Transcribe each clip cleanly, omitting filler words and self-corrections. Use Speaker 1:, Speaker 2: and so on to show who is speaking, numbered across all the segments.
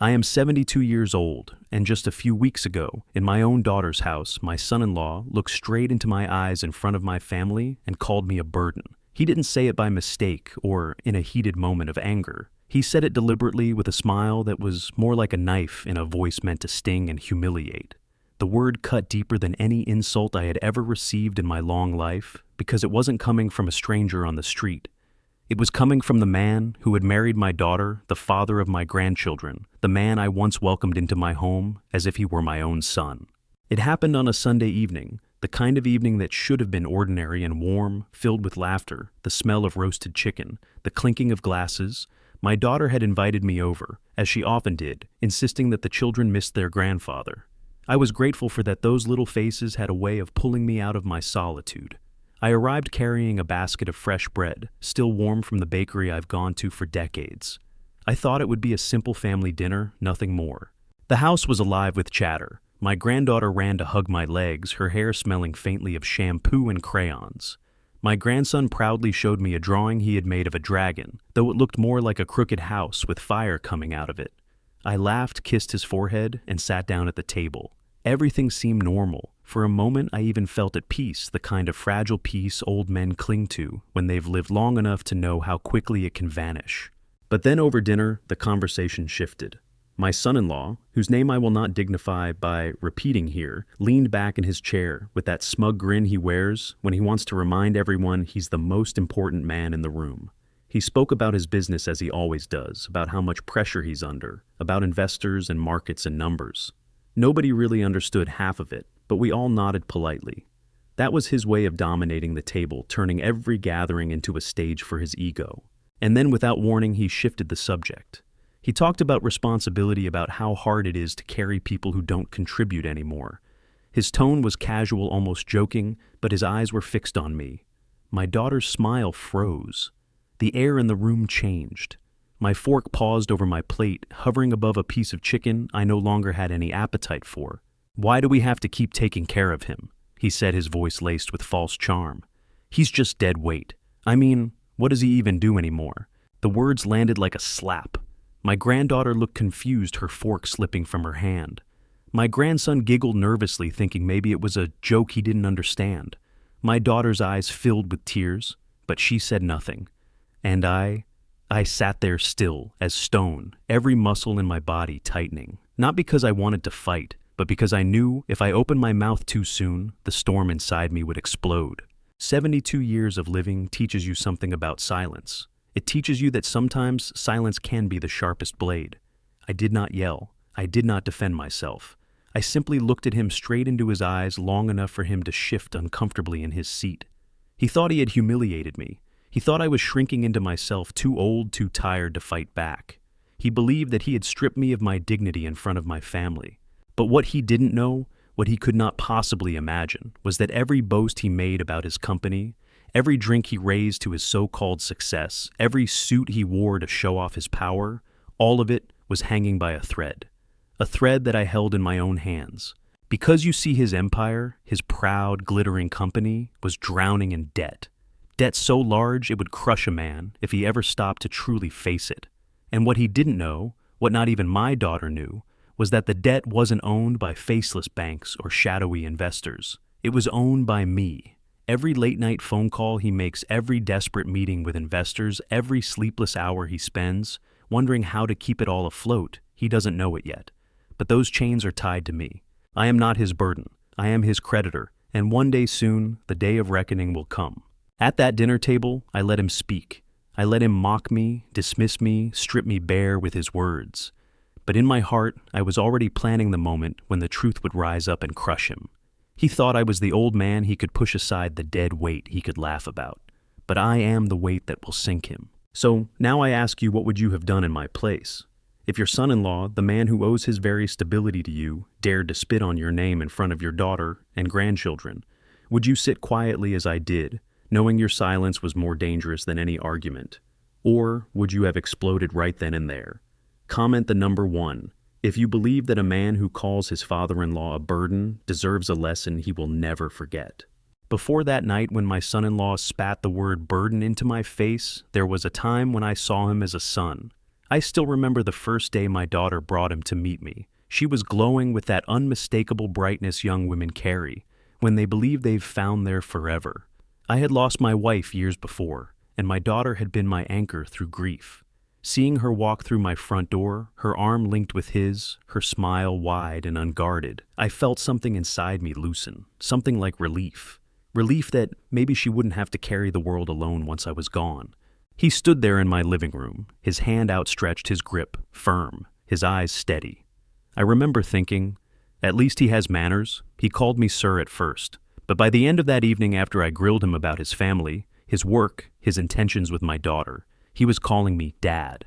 Speaker 1: I am 72 years old, and just a few weeks ago, in my own daughter's house, my son-in-law looked straight into my eyes in front of my family and called me a burden. He didn't say it by mistake or in a heated moment of anger. He said it deliberately with a smile that was more like a knife in a voice meant to sting and humiliate. The word cut deeper than any insult I had ever received in my long life because it wasn't coming from a stranger on the street. It was coming from the man who had married my daughter, the father of my grandchildren, the man I once welcomed into my home as if he were my own son. It happened on a Sunday evening, the kind of evening that should have been ordinary and warm, filled with laughter, the smell of roasted chicken, the clinking of glasses. My daughter had invited me over, as she often did, insisting that the children missed their grandfather. I was grateful for that. Those little faces had a way of pulling me out of my solitude. I arrived carrying a basket of fresh bread, still warm from the bakery I've gone to for decades. I thought it would be a simple family dinner, nothing more. The house was alive with chatter. My granddaughter ran to hug my legs, her hair smelling faintly of shampoo and crayons. My grandson proudly showed me a drawing he had made of a dragon, though it looked more like a crooked house with fire coming out of it. I laughed, kissed his forehead, and sat down at the table. Everything seemed normal. For a moment, I even felt at peace, the kind of fragile peace old men cling to when they've lived long enough to know how quickly it can vanish. But then over dinner, the conversation shifted. My son-in-law, whose name I will not dignify by repeating here, leaned back in his chair with that smug grin he wears when he wants to remind everyone he's the most important man in the room. He spoke about his business as he always does, about how much pressure he's under, about investors and markets and numbers. Nobody really understood half of it, but we all nodded politely. That was his way of dominating the table, turning every gathering into a stage for his ego. And then without warning, he shifted the subject. He talked about responsibility, about how hard it is to carry people who don't contribute anymore. His tone was casual, almost joking, but his eyes were fixed on me. My daughter's smile froze. The air in the room changed. My fork paused over my plate, hovering above a piece of chicken I no longer had any appetite for. "Why do we have to keep taking care of him?" he said, his voice laced with false charm. "He's just dead weight. I mean, what does he even do anymore?" The words landed like a slap. My granddaughter looked confused, her fork slipping from her hand. My grandson giggled nervously, thinking maybe it was a joke he didn't understand. My daughter's eyes filled with tears, but she said nothing. And I sat there still as stone, every muscle in my body tightening. Not because I wanted to fight, but because I knew if I opened my mouth too soon, the storm inside me would explode. 72 years of living teaches you something about silence. It teaches you that sometimes silence can be the sharpest blade. I did not yell. I did not defend myself. I simply looked at him straight into his eyes long enough for him to shift uncomfortably in his seat. He thought he had humiliated me. He thought I was shrinking into myself, too old, too tired to fight back. He believed that he had stripped me of my dignity in front of my family. But what he didn't know, what he could not possibly imagine, was that every boast he made about his company, every drink he raised to his so-called success, every suit he wore to show off his power, all of it was hanging by a thread that I held in my own hands. Because you see, his empire, his proud, glittering company, was drowning in debt. Debt so large it would crush a man if he ever stopped to truly face it. And what he didn't know, what not even my daughter knew, was that the debt wasn't owned by faceless banks or shadowy investors. It was owned by me. Every late-night phone call he makes, every desperate meeting with investors, every sleepless hour he spends, wondering how to keep it all afloat, he doesn't know it yet. But those chains are tied to me. I am not his burden. I am his creditor, and one day soon, the day of reckoning will come. At that dinner table, I let him speak. I let him mock me, dismiss me, strip me bare with his words. But in my heart, I was already planning the moment when the truth would rise up and crush him. He thought I was the old man he could push aside, the dead weight he could laugh about. But I am the weight that will sink him. So now I ask you, what would you have done in my place? If your son-in-law, the man who owes his very stability to you, dared to spit on your name in front of your daughter and grandchildren, would you sit quietly as I did, knowing your silence was more dangerous than any argument? Or would you have exploded right then and there? Comment the number 1 if you believe that a man who calls his father-in-law a burden deserves a lesson he will never forget. Before that night when my son-in-law spat the word burden into my face, there was a time when I saw him as a son. I still remember the first day my daughter brought him to meet me. She was glowing with that unmistakable brightness young women carry when they believe they've found their forever. I had lost my wife years before, and my daughter had been my anchor through grief. Seeing her walk through my front door, her arm linked with his, her smile wide and unguarded, I felt something inside me loosen, something like relief. Relief that maybe she wouldn't have to carry the world alone once I was gone. He stood there in my living room, his hand outstretched, his grip firm, his eyes steady. I remember thinking, at least he has manners. He called me sir at first, but by the end of that evening after I grilled him about his family, his work, his intentions with my daughter, he was calling me Dad.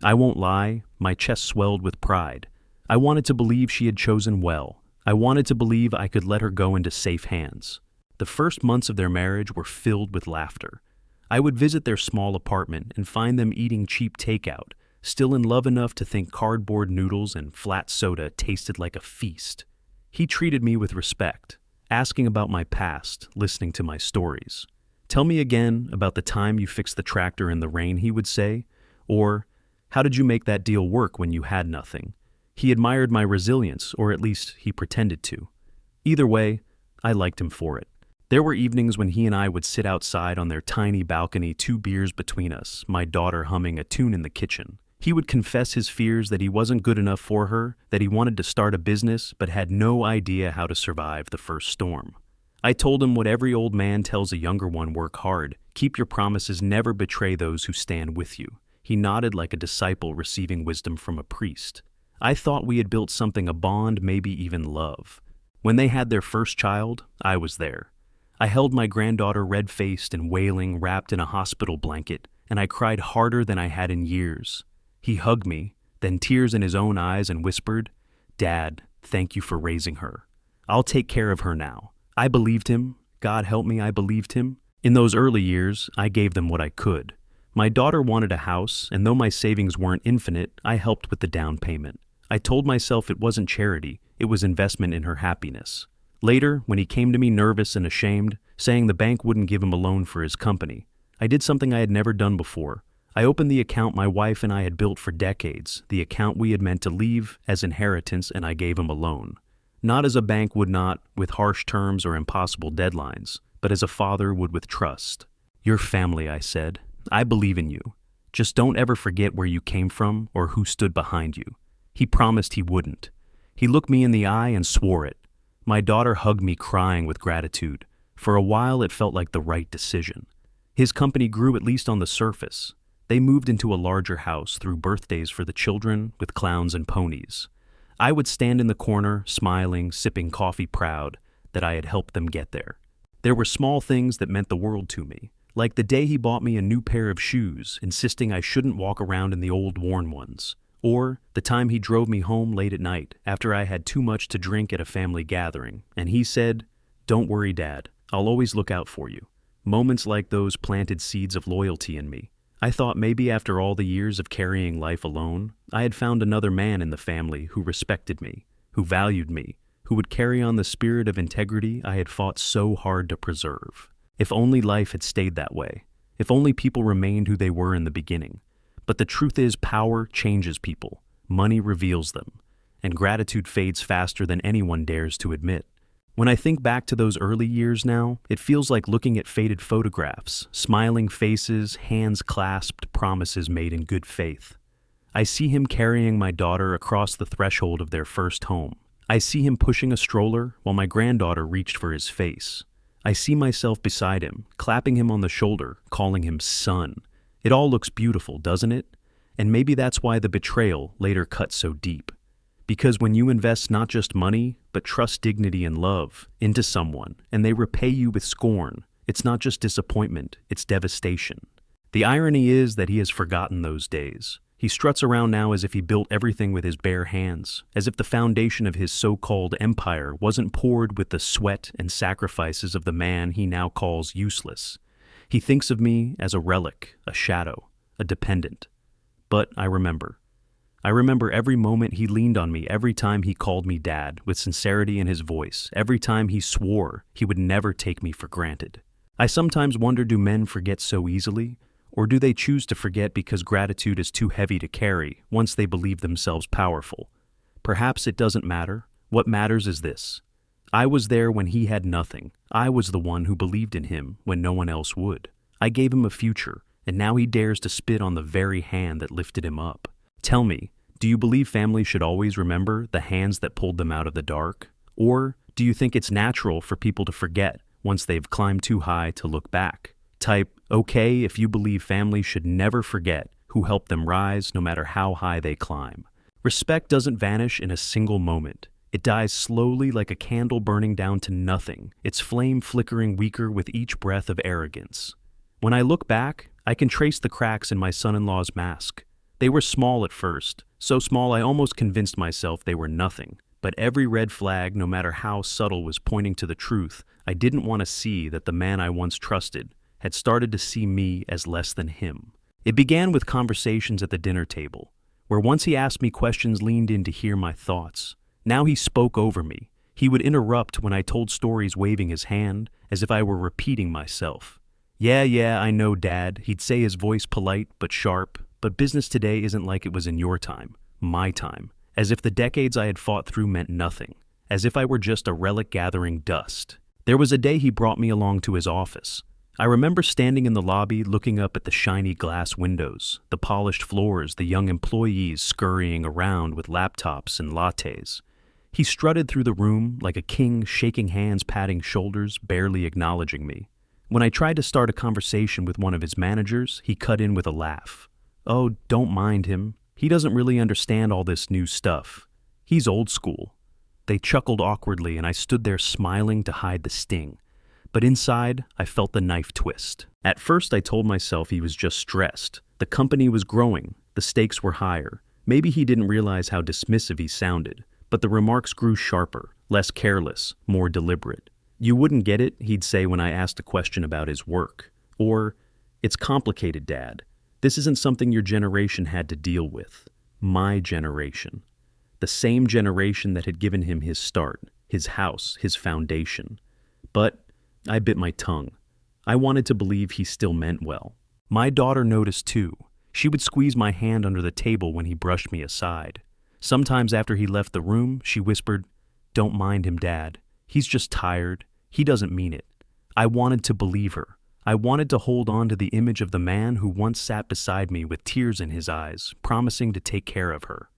Speaker 1: I won't lie, my chest swelled with pride. I wanted to believe she had chosen well. I wanted to believe I could let her go into safe hands. The first months of their marriage were filled with laughter. I would visit their small apartment and find them eating cheap takeout, still in love enough to think cardboard noodles and flat soda tasted like a feast. He treated me with respect, asking about my past, listening to my stories. Tell me again about the time you fixed the tractor in the rain, he would say, or how did you make that deal work when you had nothing? He admired my resilience, or at least he pretended to. Either way, I liked him for it. There were evenings when he and I would sit outside on their tiny balcony, 2 beers between us, my daughter humming a tune in the kitchen. He would confess his fears that he wasn't good enough for her, that he wanted to start a business but had no idea how to survive the first storm. I told him what every old man tells a younger one: work hard, keep your promises, never betray those who stand with you. He nodded like a disciple receiving wisdom from a priest. I thought we had built something, a bond, maybe even love. When they had their first child, I was there. I held my granddaughter red-faced and wailing, wrapped in a hospital blanket, and I cried harder than I had in years. He hugged me, then tears in his own eyes, and whispered, "Dad, thank you for raising her. I'll take care of her now." I believed him. God help me, I believed him. In those early years, I gave them what I could. My daughter wanted a house, and though my savings weren't infinite, I helped with the down payment. I told myself it wasn't charity, it was investment in her happiness. Later, when he came to me nervous and ashamed, saying the bank wouldn't give him a loan for his company, I did something I had never done before. I opened the account my wife and I had built for decades, the account we had meant to leave as inheritance, and I gave him a loan. Not as a bank would not, with harsh terms or impossible deadlines, but as a father would with trust. "You're family," I said. "I believe in you. Just don't ever forget where you came from or who stood behind you." He promised he wouldn't. He looked me in the eye and swore it. My daughter hugged me, crying with gratitude. For a while, it felt like the right decision. His company grew, at least on the surface. They moved into a larger house, threw birthdays for the children with clowns and ponies. I would stand in the corner, smiling, sipping coffee, proud that I had helped them get there. There were small things that meant the world to me, like the day he bought me a new pair of shoes, insisting I shouldn't walk around in the old worn ones, or the time he drove me home late at night after I had too much to drink at a family gathering, and he said, "Don't worry, Dad, I'll always look out for you." Moments like those planted seeds of loyalty in me. I thought maybe after all the years of carrying life alone, I had found another man in the family who respected me, who valued me, who would carry on the spirit of integrity I had fought so hard to preserve. If only life had stayed that way. If only people remained who they were in the beginning. But the truth is, power changes people. Money reveals them. And gratitude fades faster than anyone dares to admit. When I think back to those early years now, it feels like looking at faded photographs, smiling faces, hands clasped, promises made in good faith. I see him carrying my daughter across the threshold of their first home. I see him pushing a stroller while my granddaughter reached for his face. I see myself beside him, clapping him on the shoulder, calling him son. It all looks beautiful, doesn't it? And maybe that's why the betrayal later cut so deep. Because when you invest not just money, but trust, dignity, and love into someone, and they repay you with scorn, it's not just disappointment, it's devastation. The irony is that he has forgotten those days. He struts around now as if he built everything with his bare hands, as if the foundation of his so-called empire wasn't poured with the sweat and sacrifices of the man he now calls useless. He thinks of me as a relic, a shadow, a dependent. But I remember every moment he leaned on me, every time he called me Dad, with sincerity in his voice, every time he swore he would never take me for granted. I sometimes wonder, do men forget so easily? Or do they choose to forget because gratitude is too heavy to carry once they believe themselves powerful? Perhaps it doesn't matter. What matters is this. I was there when he had nothing. I was the one who believed in him when no one else would. I gave him a future, and now he dares to spit on the very hand that lifted him up. Tell me, do you believe families should always remember the hands that pulled them out of the dark? Or do you think it's natural for people to forget once they've climbed too high to look back? Type, okay, if you believe families should never forget who helped them rise no matter how high they climb. Respect doesn't vanish in a single moment. It dies slowly like a candle burning down to nothing, its flame flickering weaker with each breath of arrogance. When I look back, I can trace the cracks in my son-in-law's mask. They were small at first, so small I almost convinced myself they were nothing. But every red flag, no matter how subtle, was pointing to the truth. I didn't want to see that the man I once trusted had started to see me as less than him. It began with conversations at the dinner table, where once he asked me questions, leaned in to hear my thoughts. Now he spoke over me. He would interrupt when I told stories, waving his hand, as if I were repeating myself. Yeah, I know, Dad, he'd say, his voice polite but sharp, but business today isn't like it was in your time, my time, as if the decades I had fought through meant nothing, as if I were just a relic gathering dust. There was a day he brought me along to his office. I remember standing in the lobby looking up at the shiny glass windows, the polished floors, the young employees scurrying around with laptops and lattes. He strutted through the room like a king, shaking hands, patting shoulders, barely acknowledging me. When I tried to start a conversation with one of his managers, he cut in with a laugh. Oh, don't mind him. He doesn't really understand all this new stuff. He's old school. They chuckled awkwardly, and I stood there smiling to hide the sting. But inside, I felt the knife twist. At first, I told myself he was just stressed. The company was growing. The stakes were higher. Maybe he didn't realize how dismissive he sounded. But the remarks grew sharper, less careless, more deliberate. You wouldn't get it, he'd say when I asked a question about his work. Or, it's complicated, Dad. This isn't something your generation had to deal with. My generation. The same generation that had given him his start, his house, his foundation. But I bit my tongue. I wanted to believe he still meant well. My daughter noticed too. She would squeeze my hand under the table when he brushed me aside. Sometimes after he left the room, she whispered, "Don't mind him, Dad. He's just tired. He doesn't mean it." I wanted to believe her. I wanted to hold on to the image of the man who once sat beside me with tears in his eyes, promising to take care of her.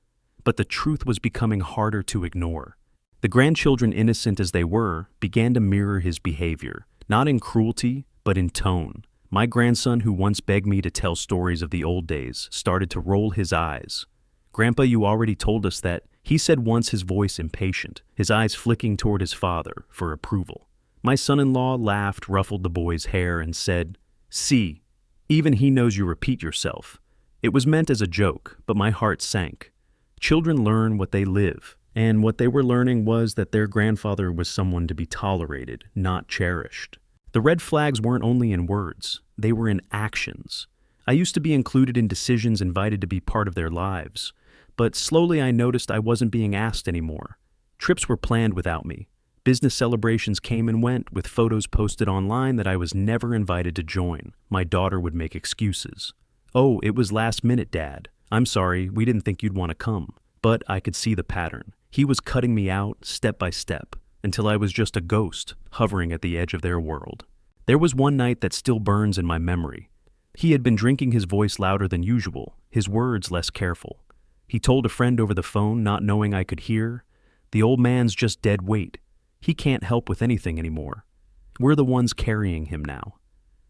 Speaker 1: But the truth was becoming harder to ignore. The grandchildren, innocent as they were, began to mirror his behavior, not in cruelty, but in tone. My grandson, who once begged me to tell stories of the old days, started to roll his eyes. "Grandpa, you already told us that," he said once, his voice impatient, his eyes flicking toward his father for approval. My son-in-law laughed, ruffled the boy's hair, and said, "See, even he knows you repeat yourself." It was meant as a joke, but my heart sank. Children learn what they live, and what they were learning was that their grandfather was someone to be tolerated, not cherished. The red flags weren't only in words, they were in actions. I used to be included in decisions, invited to be part of their lives, but slowly I noticed I wasn't being asked anymore. Trips were planned without me. Business celebrations came and went, with photos posted online that I was never invited to join. My daughter would make excuses. "Oh, it was last minute, Dad. I'm sorry, we didn't think you'd want to come." But I could see the pattern. He was cutting me out, step by step, until I was just a ghost, hovering at the edge of their world. There was one night that still burns in my memory. He had been drinking, his voice louder than usual, his words less careful. He told a friend over the phone, not knowing I could hear, "The old man's just dead weight. He can't help with anything anymore. We're the ones carrying him now."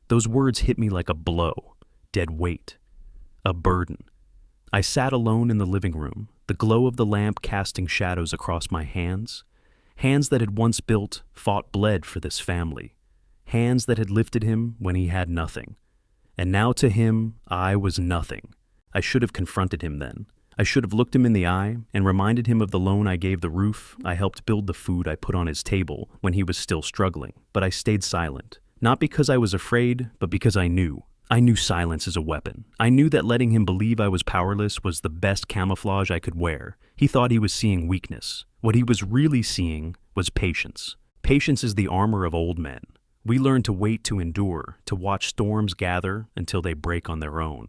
Speaker 1: Those words hit me like a blow. Dead weight. A burden. I sat alone in the living room, the glow of the lamp casting shadows across my hands. Hands that had once built, fought, bled for this family. Hands that had lifted him when he had nothing. And now to him, I was nothing. I should have confronted him then. I should have looked him in the eye and reminded him of the loan I gave, the roof I helped build, the food I put on his table when he was still struggling. But I stayed silent, not because I was afraid, but because I knew. I knew silence is a weapon. I knew that letting him believe I was powerless was the best camouflage I could wear. He thought he was seeing weakness. What he was really seeing was patience. Patience is the armor of old men. We learn to wait to endure, to watch storms gather until they break on their own.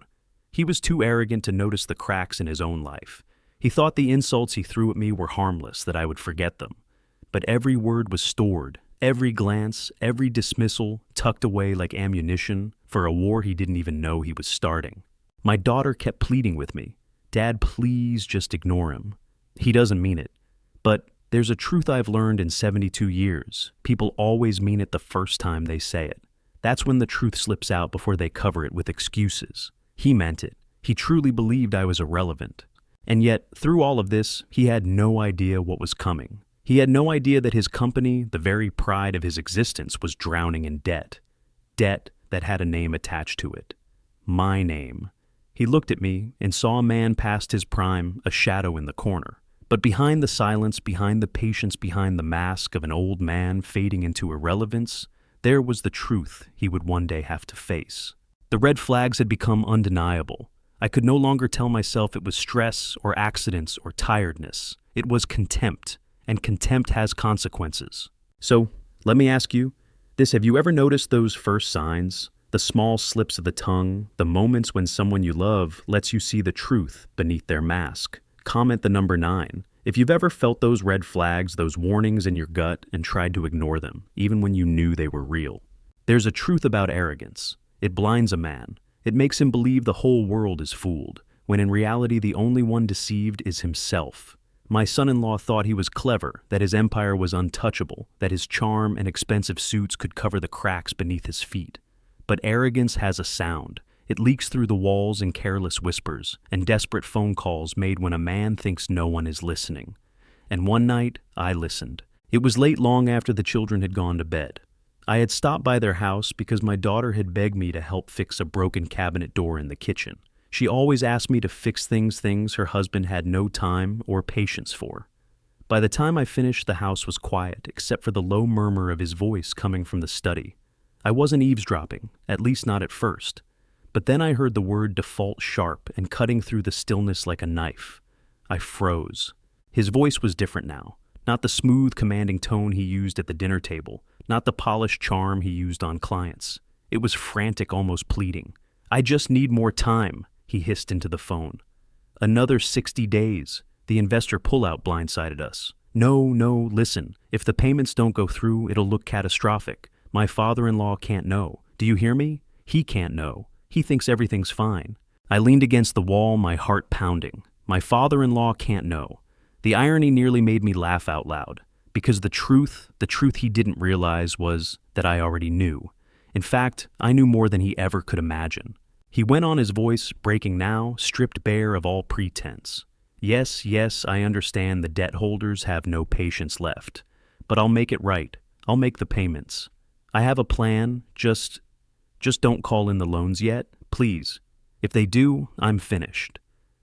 Speaker 1: He was too arrogant to notice the cracks in his own life. He thought the insults he threw at me were harmless, that I would forget them. But every word was stored, every glance, every dismissal tucked away like ammunition for a war he didn't even know he was starting. My daughter kept pleading with me, "Dad, please just ignore him. He doesn't mean it." But there's a truth I've learned in 72 years. People always mean it the first time they say it. That's when the truth slips out before they cover it with excuses. He meant it. He truly believed I was irrelevant. And yet, through all of this, he had no idea what was coming. He had no idea that his company, the very pride of his existence, was drowning in debt. Debt that had a name attached to it. My name. He looked at me and saw a man past his prime, a shadow in the corner. But behind the silence, behind the patience, behind the mask of an old man fading into irrelevance, there was the truth he would one day have to face. The red flags had become undeniable. I could no longer tell myself it was stress or accidents or tiredness. It was contempt, and contempt has consequences. So, let me ask you this: have you ever noticed those first signs? The small slips of the tongue, the moments when someone you love lets you see the truth beneath their mask? Comment the number 9 if you've ever felt those red flags, those warnings in your gut, and tried to ignore them, even when you knew they were real. There's a truth about arrogance. It blinds a man. It makes him believe the whole world is fooled, when in reality the only one deceived is himself. My son-in-law thought he was clever, that his empire was untouchable, that his charm and expensive suits could cover the cracks beneath his feet. But arrogance has a sound. It leaks through the walls in careless whispers and desperate phone calls made when a man thinks no one is listening. And one night, I listened. It was late, long after the children had gone to bed. I had stopped by their house because my daughter had begged me to help fix a broken cabinet door in the kitchen. She always asked me to fix things her husband had no time or patience for. By the time I finished, the house was quiet, except for the low murmur of his voice coming from the study. I wasn't eavesdropping, at least not at first. But then I heard the word default sharp and cutting through the stillness like a knife. I froze. His voice was different now. Not the smooth, commanding tone he used at the dinner table, not the polished charm he used on clients. It was frantic, almost pleading. "I just need more time," he hissed into the phone. "Another 60 days. The investor pullout blindsided us. No, listen. If the payments don't go through, it'll look catastrophic. My father-in-law can't know. Do you hear me? He can't know. He thinks everything's fine." I leaned against the wall, my heart pounding. My father-in-law can't know. The irony nearly made me laugh out loud, because the truth he didn't realize was that I already knew. In fact, I knew more than he ever could imagine. He went on, his voice breaking now, stripped bare of all pretense. Yes, I understand the debt holders have no patience left. But I'll make it right. I'll make the payments. I have a plan, just don't call in the loans yet, please. If they do, I'm finished.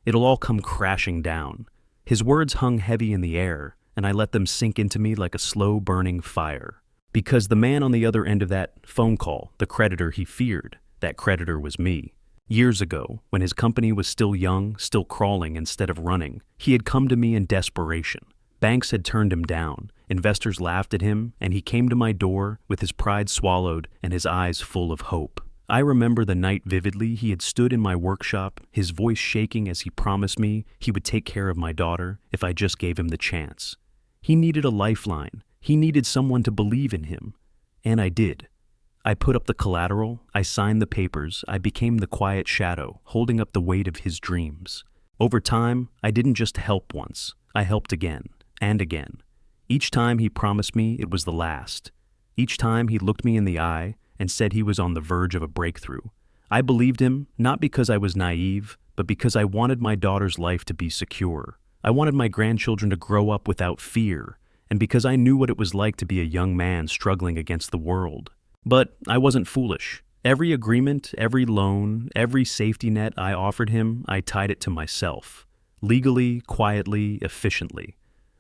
Speaker 1: It'll all come crashing down. His words hung heavy in the air, and I let them sink into me like a slow-burning fire. Because the man on the other end of that phone call, the creditor he feared, that creditor was me. Years ago, when his company was still young, still crawling instead of running, he had come to me in desperation. Banks had turned him down, investors laughed at him, and he came to my door with his pride swallowed and his eyes full of hope. I remember the night vividly. He had stood in my workshop, his voice shaking as he promised me he would take care of my daughter if I just gave him the chance. He needed a lifeline. He needed someone to believe in him. And I did. I put up the collateral, I signed the papers, I became the quiet shadow, holding up the weight of his dreams. Over time, I didn't just help once, I helped again, and again. Each time he promised me it was the last. Each time he looked me in the eye and said he was on the verge of a breakthrough. I believed him, not because I was naive, but because I wanted my daughter's life to be secure. I wanted my grandchildren to grow up without fear, and because I knew what it was like to be a young man struggling against the world. But I wasn't foolish. Every agreement, every loan, every safety net I offered him, I tied it to myself. Legally, quietly, efficiently.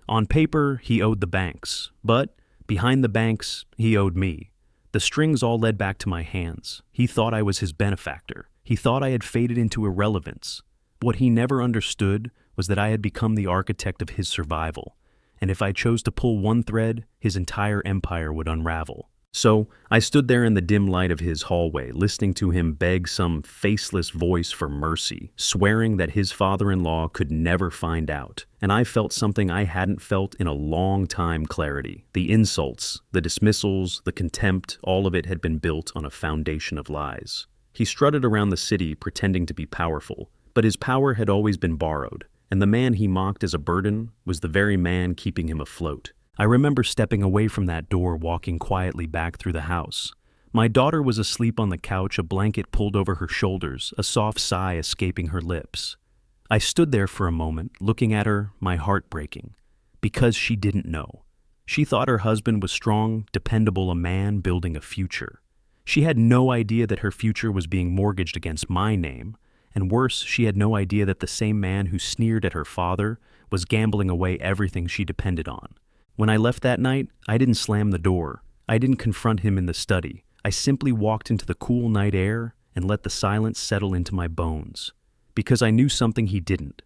Speaker 1: On paper, he owed the banks, but behind the banks, he owed me. The strings all led back to my hands. He thought I was his benefactor. He thought I had faded into irrelevance. What he never understood was that I had become the architect of his survival, and if I chose to pull one thread, his entire empire would unravel. So I stood there in the dim light of his hallway, listening to him beg some faceless voice for mercy, swearing that his father-in-law could never find out. And I felt something I hadn't felt in a long time: clarity. The insults, the dismissals, the contempt, all of it had been built on a foundation of lies. He strutted around the city pretending to be powerful, but his power had always been borrowed, and the man he mocked as a burden was the very man keeping him afloat. I remember stepping away from that door, walking quietly back through the house. My daughter was asleep on the couch, a blanket pulled over her shoulders, a soft sigh escaping her lips. I stood there for a moment, looking at her, my heart breaking, because she didn't know. She thought her husband was strong, dependable, a man building a future. She had no idea that her future was being mortgaged against my name, and worse, she had no idea that the same man who sneered at her father was gambling away everything she depended on. When I left that night, I didn't slam the door. I didn't confront him in the study. I simply walked into the cool night air and let the silence settle into my bones. Because I knew something he didn't.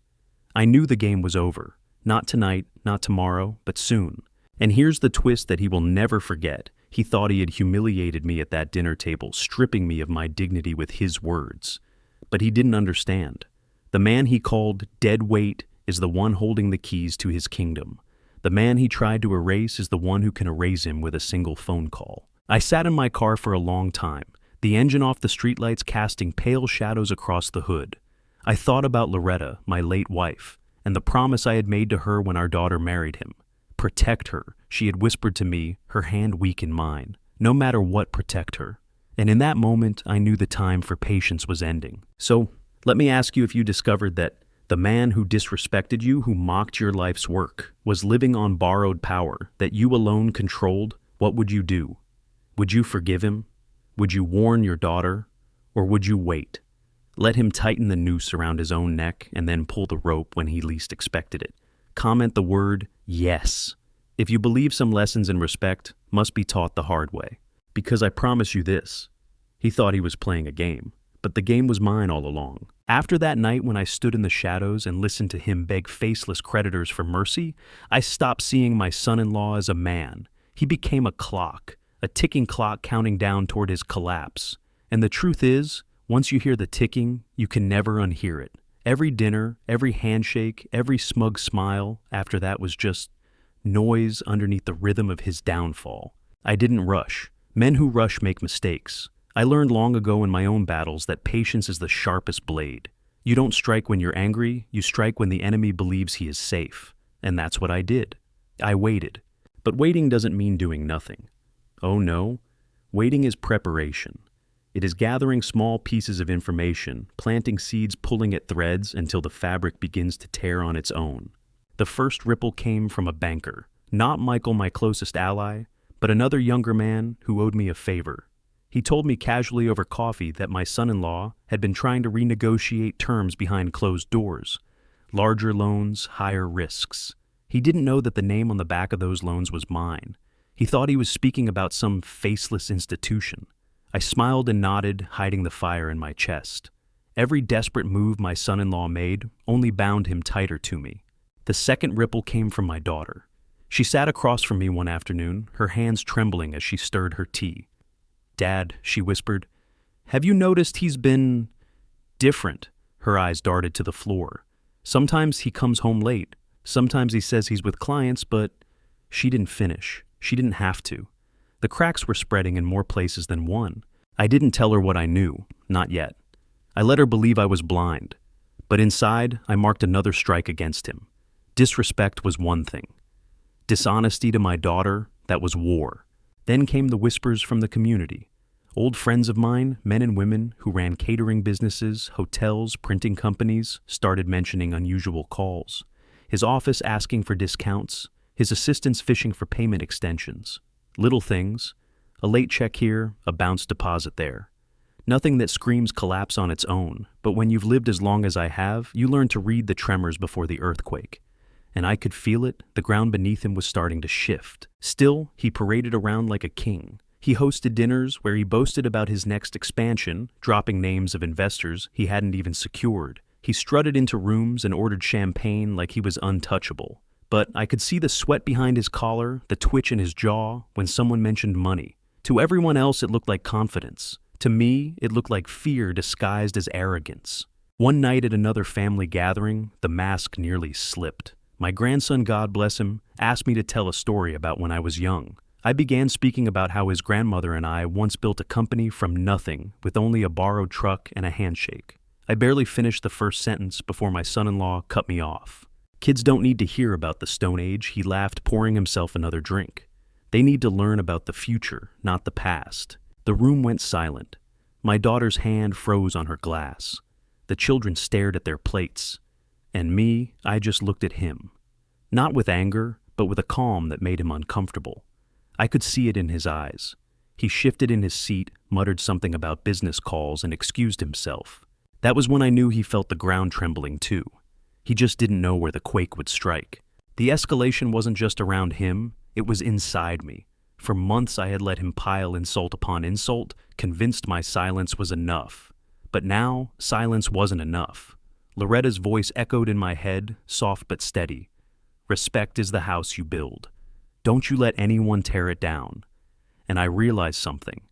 Speaker 1: I knew the game was over. Not tonight, not tomorrow, but soon. And here's the twist that he will never forget. He thought he had humiliated me at that dinner table, stripping me of my dignity with his words. But he didn't understand. The man he called dead weight is the one holding the keys to his kingdom. The man he tried to erase is the one who can erase him with a single phone call. I sat in my car for a long time, the engine off, the streetlights casting pale shadows across the hood. I thought about Loretta, my late wife, and the promise I had made to her when our daughter married him. Protect her, she had whispered to me, her hand weak in mine. No matter what, protect her. And in that moment, I knew the time for patience was ending. So, let me ask you, if you discovered that the man who disrespected you, who mocked your life's work, was living on borrowed power that you alone controlled, what would you do? Would you forgive him? Would you warn your daughter? Or would you wait? Let him tighten the noose around his own neck and then pull the rope when he least expected it. Comment the word yes if you believe some lessons in respect must be taught the hard way. Because I promise you this, he thought he was playing a game, but the game was mine all along. After that night when I stood in the shadows and listened to him beg faceless creditors for mercy, I stopped seeing my son-in-law as a man. He became a clock, a ticking clock counting down toward his collapse. And the truth is, once you hear the ticking, you can never unhear it. Every dinner, every handshake, every smug smile after that was just noise underneath the rhythm of his downfall. I didn't rush. Men who rush make mistakes. I learned long ago in my own battles that patience is the sharpest blade. You don't strike when you're angry, you strike when the enemy believes he is safe. And that's what I did. I waited. But waiting doesn't mean doing nothing. Oh no, waiting is preparation. It is gathering small pieces of information, planting seeds, pulling at threads until the fabric begins to tear on its own. The first ripple came from a banker, not Michael, my closest ally, but another younger man who owed me a favor. He told me casually over coffee that my son-in-law had been trying to renegotiate terms behind closed doors. Larger loans, higher risks. He didn't know that the name on the back of those loans was mine. He thought he was speaking about some faceless institution. I smiled and nodded, hiding the fire in my chest. Every desperate move my son-in-law made only bound him tighter to me. The second ripple came from my daughter. She sat across from me one afternoon, her hands trembling as she stirred her tea. "Dad," she whispered, "have you noticed he's been different?" Her eyes darted to the floor. "Sometimes he comes home late. Sometimes he says he's with clients, but..." She didn't finish. She didn't have to. The cracks were spreading in more places than one. I didn't tell her what I knew, not yet. I let her believe I was blind. But inside, I marked another strike against him. Disrespect was one thing. Dishonesty to my daughter, that was war. Then came the whispers from the community. Old friends of mine, men and women who ran catering businesses, hotels, printing companies, started mentioning unusual calls. His office asking for discounts, his assistants fishing for payment extensions. Little things, a late check here, a bounce deposit there. Nothing that screams collapse on its own, but when you've lived as long as I have, you learn to read the tremors before the earthquake. And I could feel it, the ground beneath him was starting to shift. Still, he paraded around like a king. He hosted dinners where he boasted about his next expansion, dropping names of investors he hadn't even secured. He strutted into rooms and ordered champagne like he was untouchable. But I could see the sweat behind his collar, the twitch in his jaw, when someone mentioned money. To everyone else, it looked like confidence. To me, it looked like fear disguised as arrogance. One night at another family gathering, the mask nearly slipped. My grandson, God bless him, asked me to tell a story about when I was young. I began speaking about how his grandmother and I once built a company from nothing with only a borrowed truck and a handshake. I barely finished the first sentence before my son-in-law cut me off. Kids don't need to hear about the Stone Age, he laughed, pouring himself another drink. They need to learn about the future, not the past. The room went silent. My daughter's hand froze on her glass. The children stared at their plates. And me, I just looked at him. Not with anger, but with a calm that made him uncomfortable. I could see it in his eyes. He shifted in his seat, muttered something about business calls, and excused himself. That was when I knew he felt the ground trembling too. He just didn't know where the quake would strike. The escalation wasn't just around him, it was inside me. For months I had let him pile insult upon insult, convinced my silence was enough. But now, silence wasn't enough. Loretta's voice echoed in my head, soft but steady. Respect is the house you build. Don't you let anyone tear it down. And I realized something.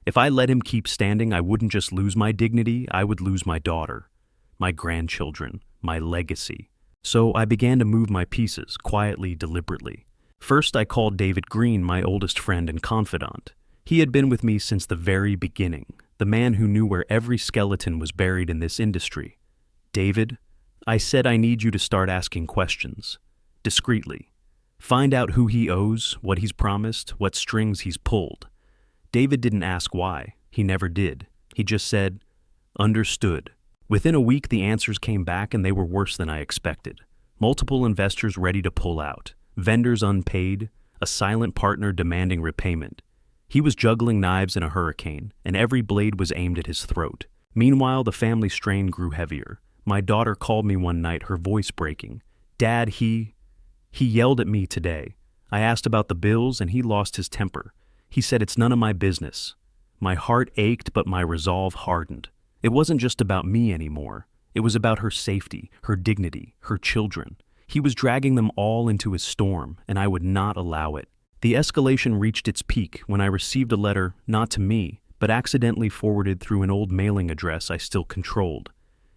Speaker 1: If I let him keep standing, I wouldn't just lose my dignity, I would lose my daughter, my grandchildren, my legacy. So I began to move my pieces, quietly, deliberately. First, I called David Green, my oldest friend and confidant. He had been with me since the very beginning, the man who knew where every skeleton was buried in this industry. David, I said I need you to start asking questions. Discreetly. Find out who he owes, what he's promised, what strings he's pulled. David didn't ask why. He never did. He just said, understood. Within a week, the answers came back and they were worse than I expected. Multiple investors ready to pull out, vendors unpaid, a silent partner demanding repayment. He was juggling knives in a hurricane, and every blade was aimed at his throat. Meanwhile, the family strain grew heavier. My daughter called me one night, her voice breaking. Dad, he yelled at me today. I asked about the bills and he lost his temper. He said it's none of my business. My heart ached, but my resolve hardened. It wasn't just about me anymore. It was about her safety, her dignity, her children. He was dragging them all into his storm, and I would not allow it. The escalation reached its peak when I received a letter, not to me, but accidentally forwarded through an old mailing address I still controlled.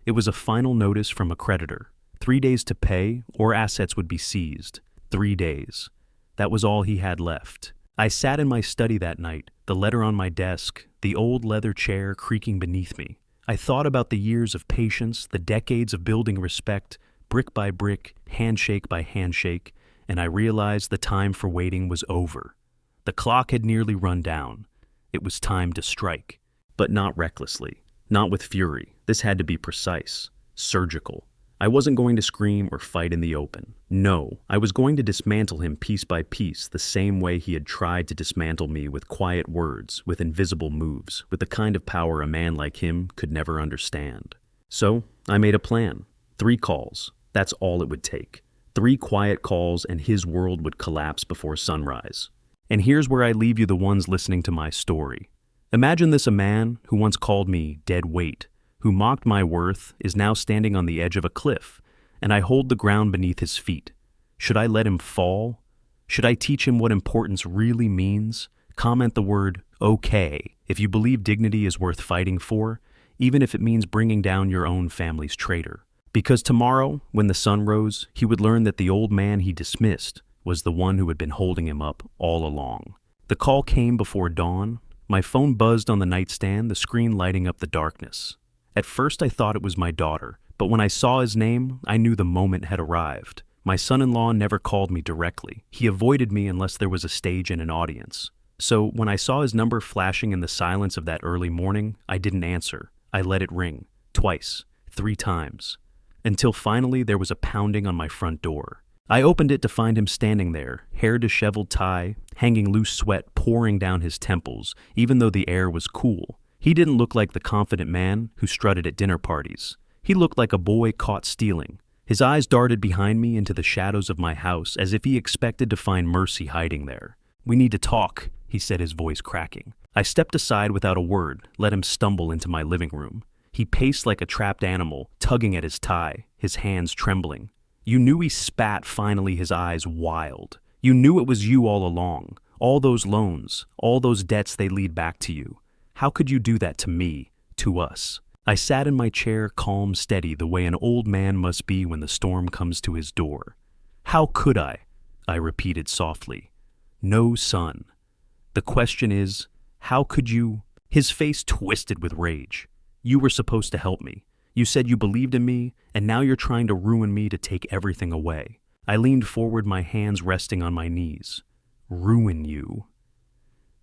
Speaker 1: It was a final notice from a creditor. 3 days to pay, or assets would be seized. 3 days. That was all he had left. I sat in my study that night, the letter on my desk, the old leather chair creaking beneath me. I thought about the years of patience, the decades of building respect, brick by brick, handshake by handshake, and I realized the time for waiting was over. The clock had nearly run down. It was time to strike. But not recklessly, not with fury. This had to be precise, surgical. I wasn't going to scream or fight in the open. No, I was going to dismantle him piece by piece the same way he had tried to dismantle me, with quiet words, with invisible moves, with the kind of power a man like him could never understand. So, I made a plan. 3 calls. That's all it would take. 3 quiet calls and his world would collapse before sunrise. And here's where I leave you, the ones listening to my story. Imagine this: a man who once called me dead weight, who mocked my worth, is now standing on the edge of a cliff, and I hold the ground beneath his feet. Should I let him fall? Should I teach him what importance really means? Comment the word okay if you believe dignity is worth fighting for, even if it means bringing down your own family's traitor. Because tomorrow, when the sun rose, he would learn that the old man he dismissed was the one who had been holding him up all along. The call came before dawn. My phone buzzed on the nightstand, the screen lighting up the darkness. At first I thought it was my daughter, but when I saw his name, I knew the moment had arrived. My son-in-law never called me directly. He avoided me unless there was a stage and an audience. So when I saw his number flashing in the silence of that early morning, I didn't answer. I let it ring. Twice. 3 times. Until finally there was a pounding on my front door. I opened it to find him standing there, hair disheveled, tie, hanging loose, sweat pouring down his temples, even though the air was cool. He didn't look like the confident man who strutted at dinner parties. He looked like a boy caught stealing. His eyes darted behind me into the shadows of my house as if he expected to find mercy hiding there. "We need to talk," he said, his voice cracking. I stepped aside without a word, let him stumble into my living room. He paced like a trapped animal, tugging at his tie, his hands trembling. "You knew," he spat, finally, his eyes wild. "You knew it was you all along. All those loans, all those debts they lead back to you. How could you do that to me, to us? I sat in my chair, calm, steady, the way an old man must be when the storm comes to his door. How could I repeated softly. No, son. The question is, how could you? His face twisted with rage. You were supposed to help me. You said you believed in me, and now you're trying to ruin me to take everything away. I leaned forward, my hands resting on my knees. Ruin you.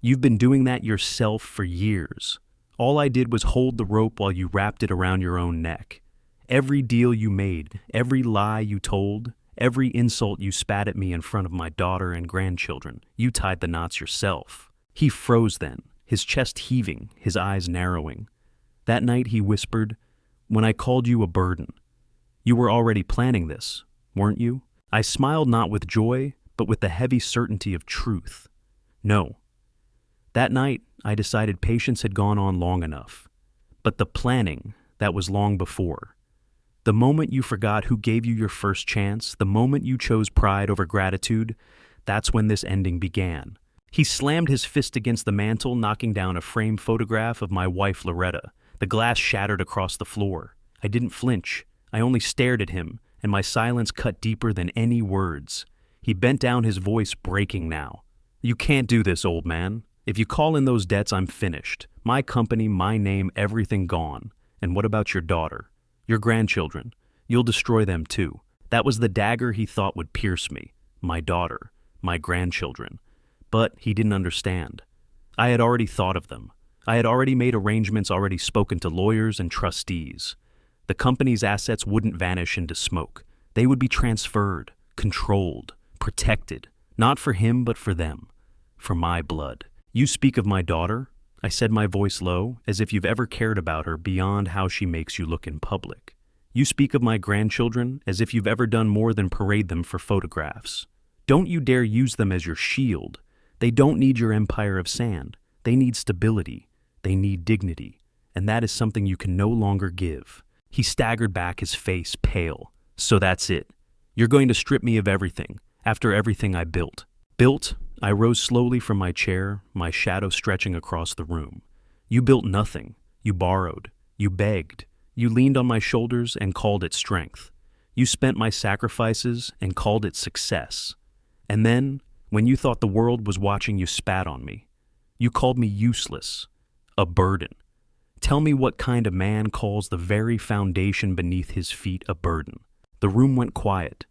Speaker 1: You've been doing that yourself for years. All I did was hold the rope while you wrapped it around your own neck. Every deal you made, every lie you told, every insult you spat at me in front of my daughter and grandchildren, you tied the knots yourself. He froze then, his chest heaving, his eyes narrowing. That night he whispered, when I called you a burden. You were already planning this, weren't you? I smiled not with joy, but with the heavy certainty of truth. No. That night, I decided patience had gone on long enough. But the planning, that was long before. The moment you forgot who gave you your first chance, the moment you chose pride over gratitude, that's when this ending began. He slammed his fist against the mantel, knocking down a framed photograph of my wife Loretta. The glass shattered across the floor. I didn't flinch. I only stared at him, and my silence cut deeper than any words. He bent down, his voice breaking now. You can't do this, old man. If you call in those debts, I'm finished. My company, my name, everything gone. And what about your daughter? Your grandchildren? You'll destroy them too. That was the dagger he thought would pierce me. My daughter. My grandchildren. But he didn't understand. I had already thought of them. I had already made arrangements, already spoken to lawyers and trustees. The company's assets wouldn't vanish into smoke. They would be transferred, controlled, protected. Not for him, but for them. For my blood. You speak of my daughter? I said, my voice low, as if you've ever cared about her beyond how she makes you look in public. You speak of my grandchildren as if you've ever done more than parade them for photographs. Don't you dare use them as your shield. They don't need your empire of sand. They need stability. They need dignity. And that is something you can no longer give. He staggered back, his face pale. So that's it. You're going to strip me of everything, after everything I built. Built? I rose slowly from my chair, my shadow stretching across the room. You built nothing. You borrowed. You begged. You leaned on my shoulders and called it strength. You spent my sacrifices and called it success. And then, when you thought the world was watching, you spat on me. You called me useless, a burden. Tell me what kind of man calls the very foundation beneath his feet a burden. The room went quiet.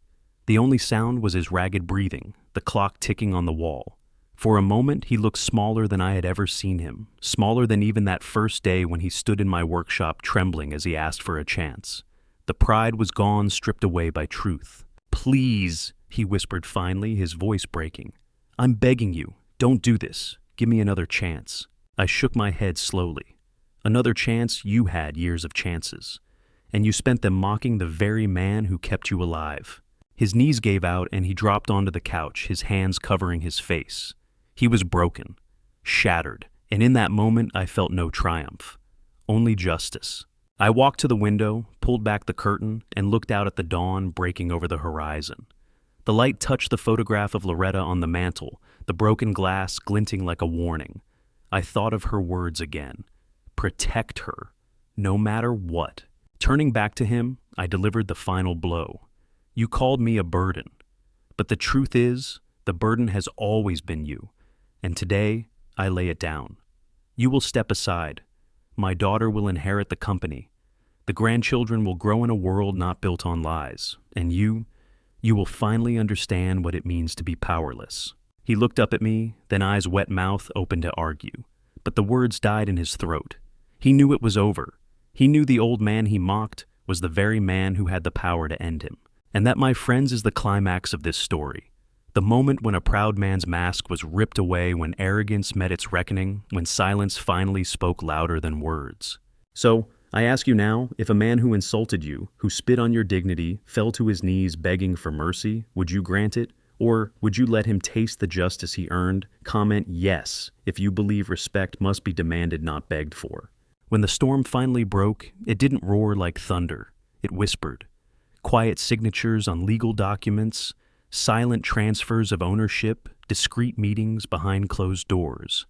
Speaker 1: The only sound was his ragged breathing, the clock ticking on the wall. For a moment, he looked smaller than I had ever seen him, smaller than even that first day when he stood in my workshop trembling as he asked for a chance. The pride was gone, stripped away by truth. Please, he whispered finally, his voice breaking. I'm begging you, don't do this. Give me another chance. I shook my head slowly. Another chance? You had years of chances. And you spent them mocking the very man who kept you alive. His knees gave out and he dropped onto the couch, his hands covering his face. He was broken, shattered, and in that moment I felt no triumph, only justice. I walked to the window, pulled back the curtain, and looked out at the dawn breaking over the horizon. The light touched the photograph of Loretta on the mantel, the broken glass glinting like a warning. I thought of her words again. Protect her, no matter what. Turning back to him, I delivered the final blow. You called me a burden, but the truth is, the burden has always been you, and today I lay it down. You will step aside. My daughter will inherit the company. The grandchildren will grow in a world not built on lies, and you will finally understand what it means to be powerless. He looked up at me, then eyes wet, mouth open to argue, but the words died in his throat. He knew it was over. He knew the old man he mocked was the very man who had the power to end him. And that, my friends, is the climax of this story. The moment when a proud man's mask was ripped away, when arrogance met its reckoning, when silence finally spoke louder than words. So, I ask you now, if a man who insulted you, who spit on your dignity, fell to his knees begging for mercy, would you grant it? Or would you let him taste the justice he earned? Comment yes, if you believe respect must be demanded, not begged for. When the storm finally broke, it didn't roar like thunder. It whispered. Quiet signatures on legal documents, silent transfers of ownership, discreet meetings behind closed doors.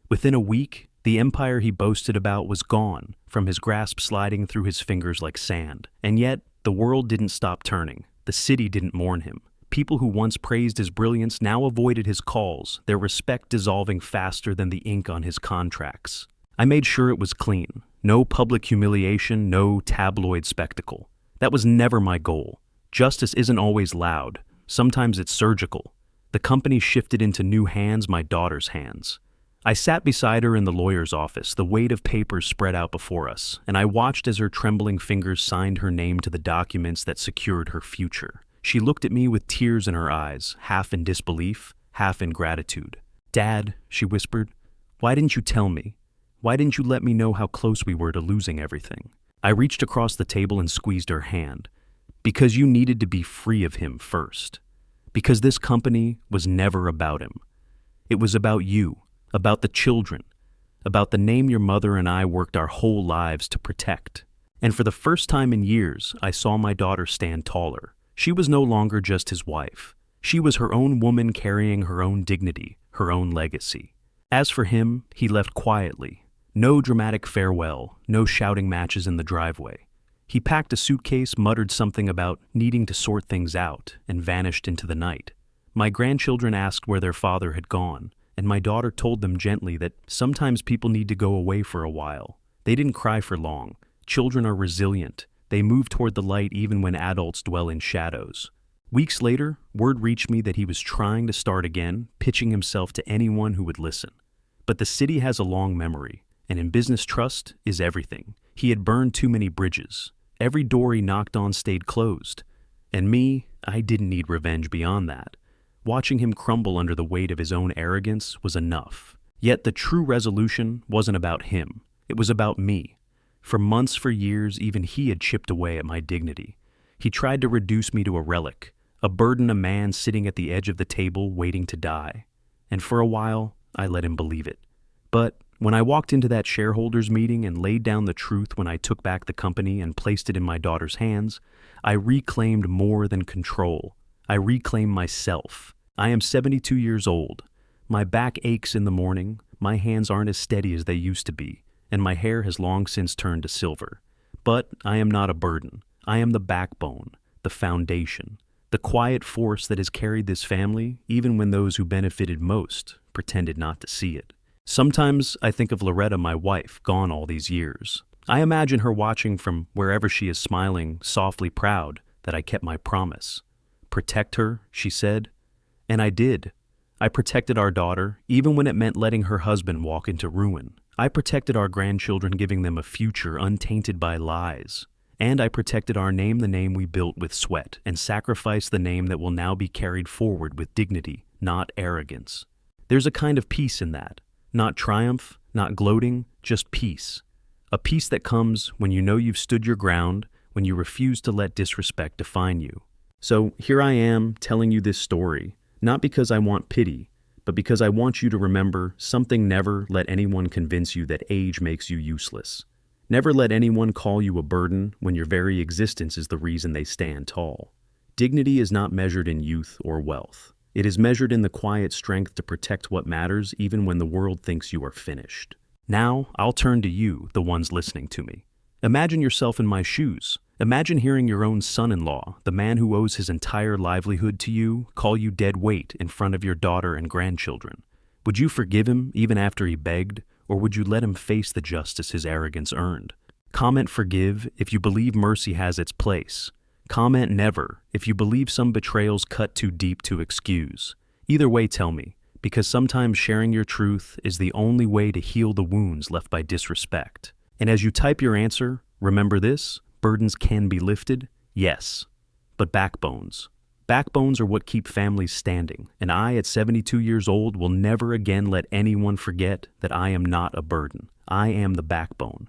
Speaker 1: Within a week, the empire he boasted about was gone, from his grasp sliding through his fingers like sand. And yet, the world didn't stop turning. The city didn't mourn him. People who once praised his brilliance now avoided his calls, their respect dissolving faster than the ink on his contracts. I made sure it was clean. No public humiliation, no tabloid spectacle. That was never my goal. Justice isn't always loud. Sometimes it's surgical. The company shifted into new hands, my daughter's hands. I sat beside her in the lawyer's office, the weight of papers spread out before us, and I watched as her trembling fingers signed her name to the documents that secured her future. She looked at me with tears in her eyes, half in disbelief, half in gratitude. "Dad," she whispered, "why didn't you tell me? Why didn't you let me know how close we were to losing everything?" I reached across the table and squeezed her hand. "Because you needed to be free of him first. Because this company was never about him. It was about you, about the children, about the name your mother and I worked our whole lives to protect." And for the first time in years, I saw my daughter stand taller. She was no longer just his wife. She was her own woman carrying her own dignity, her own legacy. As for him, he left quietly. No dramatic farewell, no shouting matches in the driveway. He packed a suitcase, muttered something about needing to sort things out, and vanished into the night. My grandchildren asked where their father had gone, and my daughter told them gently that sometimes people need to go away for a while. They didn't cry for long. Children are resilient. They move toward the light even when adults dwell in shadows. Weeks later, word reached me that he was trying to start again, pitching himself to anyone who would listen. But the city has a long memory, and in business trust is everything. He had burned too many bridges. Every door he knocked on stayed closed. And me, I didn't need revenge beyond that. Watching him crumble under the weight of his own arrogance was enough. Yet the true resolution wasn't about him. It was about me. For months, for years, even he had chipped away at my dignity. He tried to reduce me to a relic, a burden, a man sitting at the edge of the table waiting to die. And for a while, I let him believe it. But when I walked into that shareholders meeting and laid down the truth when I took back the company and placed it in my daughter's hands, I reclaimed more than control. I reclaimed myself. I am 72 years old. My back aches in the morning, my hands aren't as steady as they used to be, and my hair has long since turned to silver. But I am not a burden. I am the backbone, the foundation, the quiet force that has carried this family even when those who benefited most pretended not to see it. Sometimes I think of Loretta, my wife, gone all these years. I imagine her watching from wherever she is, smiling, softly proud that I kept my promise. "Protect her," she said. And I did. I protected our daughter, even when it meant letting her husband walk into ruin. I protected our grandchildren, giving them a future untainted by lies. And I protected our name, the name we built with sweat, and sacrificed the name that will now be carried forward with dignity, not arrogance. There's a kind of peace in that. Not triumph, not gloating, just peace. A peace that comes when you know you've stood your ground, when you refuse to let disrespect define you. So here I am telling you this story, not because I want pity, but because I want you to remember something: never let anyone convince you that age makes you useless. Never let anyone call you a burden when your very existence is the reason they stand tall. Dignity is not measured in youth or wealth. It is measured in the quiet strength to protect what matters even when the world thinks you are finished. Now, I'll turn to you, the ones listening to me. Imagine yourself in my shoes. Imagine hearing your own son-in-law, the man who owes his entire livelihood to you, call you dead weight in front of your daughter and grandchildren. Would you forgive him even after he begged, or would you let him face the justice his arrogance earned? Comment "forgive" if you believe mercy has its place. Comment "never" if you believe some betrayals cut too deep to excuse. Either way, tell me, because sometimes sharing your truth is the only way to heal the wounds left by disrespect. And as you type your answer, remember this: burdens can be lifted, yes, but backbones. Backbones are what keep families standing, and I, at 72 years old, will never again let anyone forget that I am not a burden. I am the backbone.